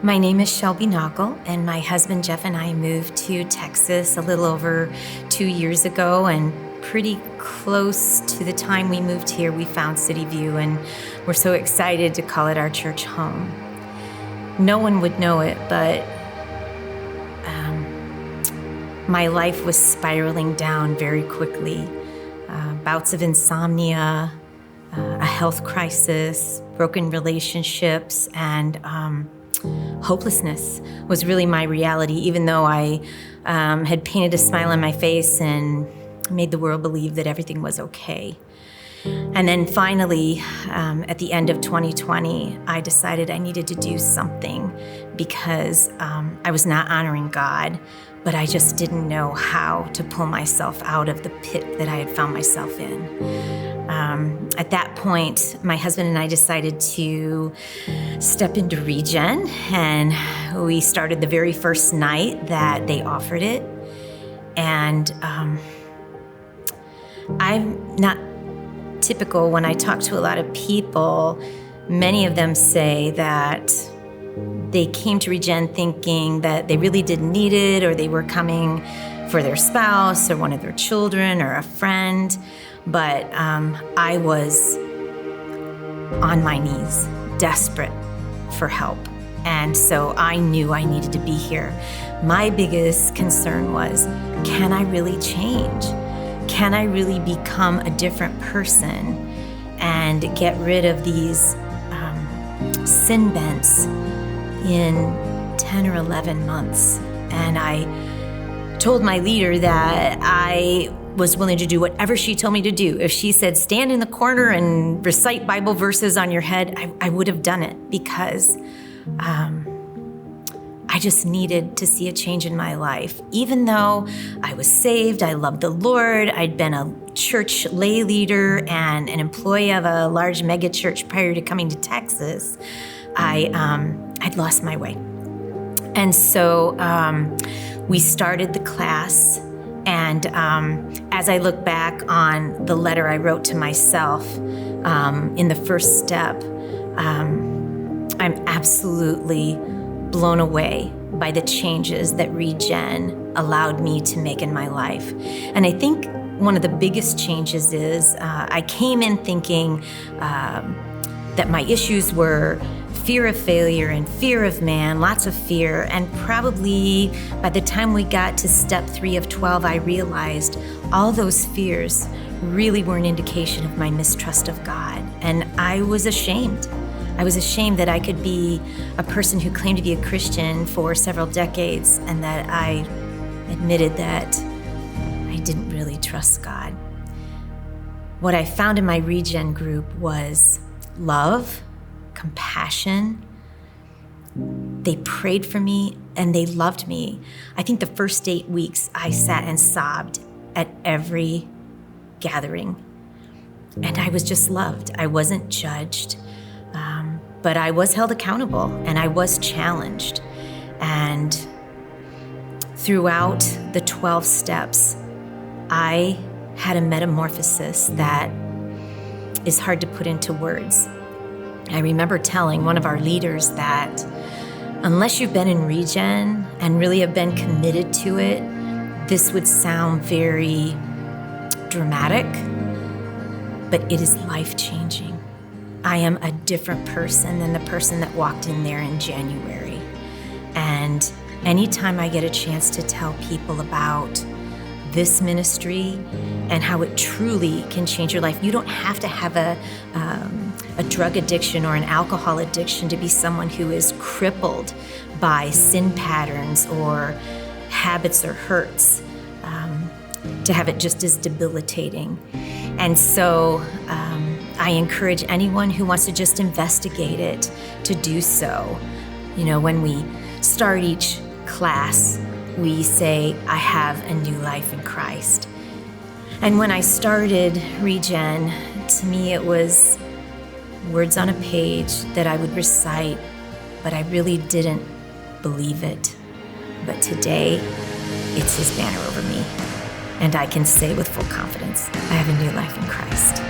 My name is Shelby Naugle, and my husband Jeff and I moved to Texas a little over 2 years ago, and pretty close to the time we moved here, we found City View, and we're so excited to call it our church home. No one would know it, but my life was spiraling down very quickly. Bouts of insomnia, a health crisis, broken relationships, and hopelessness was really my reality, even though I had painted a smile on my face and made the world believe that everything was okay. And then finally, at the end of 2020, I decided I needed to do something because I was not honoring God, but I just didn't know how to pull myself out of the pit that I had found myself in. At that point, my husband and I decided to step into Regen, and we started the very first night that they offered it. And I'm not typical when I talk to a lot of people. Many of them say that they came to Regen thinking that they really didn't need it, or they were coming for their spouse or one of their children or a friend. But I was on my knees, desperate for help. And so I knew I needed to be here. My biggest concern was, can I really change? Can I really become a different person and get rid of these sin bents in 10 or 11 months? And I told my leader that I was willing to do whatever she told me to do. If she said, stand in the corner and recite Bible verses on your head, I would have done it, because I just needed to see a change in my life. Even though I was saved, I loved the Lord, I'd been a church lay leader and an employee of a large mega church prior to coming to Texas, I'd lost my way. And so we started the class. And as I look back on the letter I wrote to myself in the first step, I'm absolutely blown away by the changes that Regen allowed me to make in my life. And I think one of the biggest changes is I came in thinking that my issues were fear of failure and fear of man, lots of fear. And probably by the time we got to step 3 of 12, I realized all those fears really were an indication of my mistrust of God. And I was ashamed. I was ashamed that I could be a person who claimed to be a Christian for several decades, and that I admitted that I didn't really trust God. What I found in my Regen group was love, compassion. They prayed for me and they loved me. I think the first 8 weeks I sat and sobbed at every gathering. And I was just loved. I wasn't judged, but I was held accountable and I was challenged. And throughout the 12 steps, I had a metamorphosis that is hard to put into words. I remember telling one of our leaders that unless you've been in Regen and really have been committed to it, this would sound very dramatic, but it is life-changing. I am a different person than the person that walked in there in January. And anytime I get a chance to tell people about this ministry and how it truly can change your life, you don't have to have a drug addiction or an alcohol addiction to be someone who is crippled by sin patterns or habits or hurts, to have it just as debilitating. And so I encourage anyone who wants to just investigate it to do so. You know, when we start each class, we say, I have a new life in Christ. And when I started Regen, to me it was words on a page that I would recite, but I really didn't believe it. But today, it's his banner over me. And I can say with full confidence, I have a new life in Christ.